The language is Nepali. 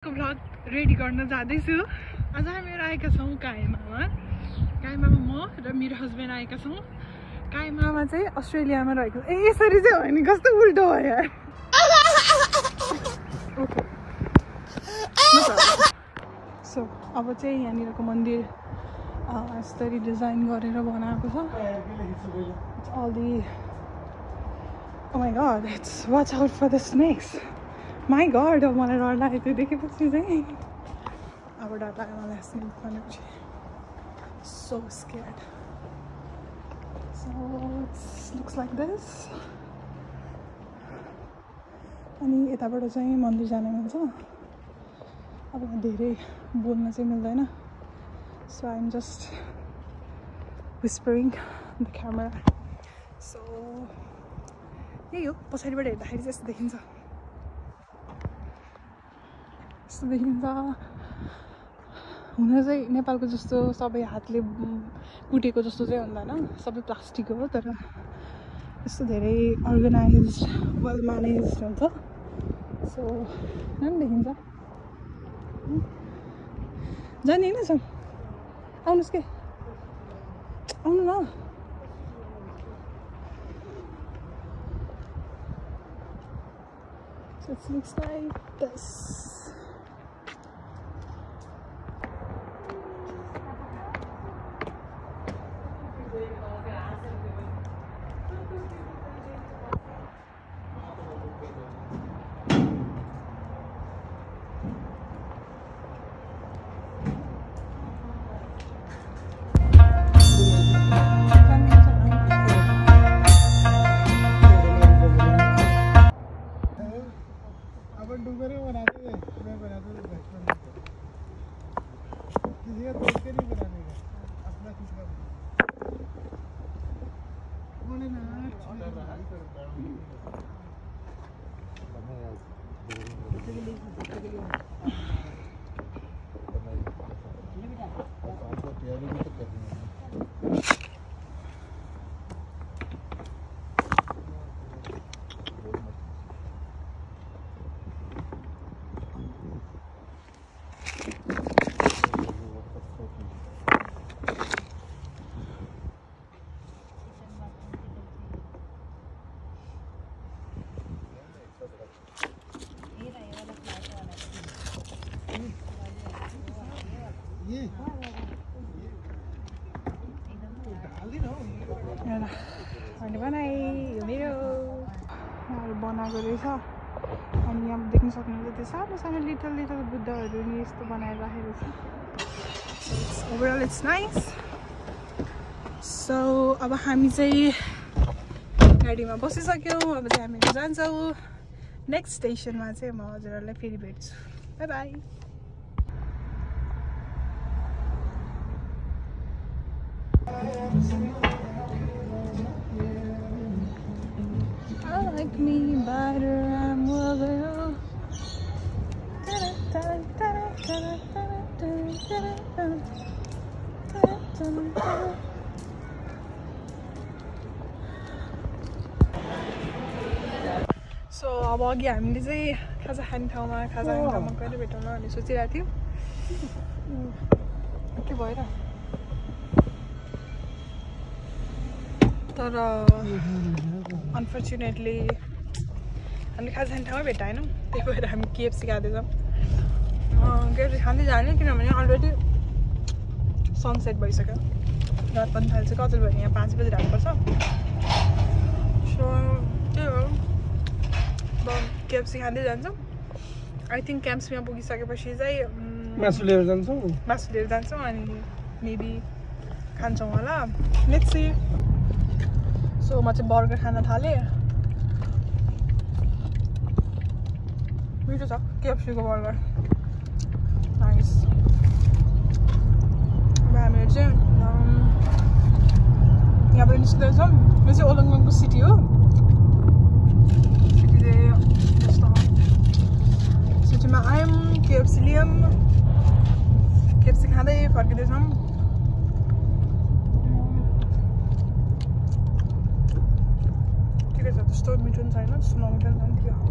भ्लग रेडी गर्न जाँदैछु। आज हामीहरू आएका छौँ कायमामा। कायमामा म र मेरो हस्बेन्ड आएका छौँ। कायमामा चाहिँ अस्ट्रेलियामा रहेको। यसरी चाहिँ हो नि, कस्तो उल्टो हो यार। सो अब चाहिँ यहाँनिरको मन्दिर यसरी डिजाइन गरेर बनाएको छ। All the oh my god, it's watch out for the snakes. My god, मलाई डर लाग्यो त्यो देखेपछि चाहिँ। अब डर लाग्यो मलाई स्नेक भनेपछि। So scared. So it looks like this. अनि यताबाट चाहिँ मन्दिर जाने मिल्छ। अब धेरै बोल्न चाहिँ मिल्दैन। So I'm just whispering in the camera. So यही हो, पछाडिबाट हेर्दाखेरि चाहिँ यस्तो देखिन्छ। यस्तो देखिन्छ। हुन चाहिँ नेपालको जस्तो सबै हातले कुटेको जस्तो चाहिँ हुँदैन, सबै प्लास्टिक हो, तर यस्तो धेरै अर्गनाइज्ड वेल म्यानेज्ड हुन्छ। सो राम्रो देखिन्छ। जाने होइन सर, आउनुहोस् के, आउनु न। So it looks like this. बनाएको रहेछ। अनि यहाँ देख्न सक्नुहुन्छ त्यो सानो सानो लिटल लिटल बुद्धहरू नि यस्तो बनाएर राखेको छ। Overall it's nice. सो अब हामी चाहिँ गाडीमा बसिसक्यौँ। अब चाहिँ हामी जान्छौँ नेक्स्ट स्टेसनमा। चाहिँ म हजुरहरूलाई फेरि भेट्छु। By by. Like me better, I'm will. So अब अघि हामीले चाहिँ खाजा खाने ठाउँमा कहिले भेटौँ भन्ने सोचिरहेको थियौँ। के भएर तर अनफर्चुनेटली हामीले खाजा खाने ठाउँमै भेटाएनौँ। त्यही भएर हामी KFC खाँदैछौँ। KFC खाँदै जाने, किनभने अलरेडी सनसेट भइसक्यो। रात पनि थाल्छ। कति भयो यहाँ 5 बजी राख्नुपर्छ। सो त्यही हो, अब KFC खाँदै जान्छौँ। आई थिङ्क क्याम्पसमा पुगिसकेपछि चाहिँ मासु लिएर जान्छौँ अनि मेबी खान्छौँ होला। Let's see. सो म चाहिँ बर्गर खान थालेँ। मिठो छ KFC को बर्गर, नाइस। अब हामीहरू चाहिँ यहाँबाट निस्किँदैछौँ। यो चाहिँ ओलङ्गङको सिटी हो। सिटी चाहिँ यस्तो हो। सिटीमा आयौँ, KFC लियौँ। KFC खाँदै फर्किँदैछौँ। ठिकै छ, त्यस्तो मिठो पनि छैन, त्यस्तो नमिठो पनि छैन, ठिकै हो।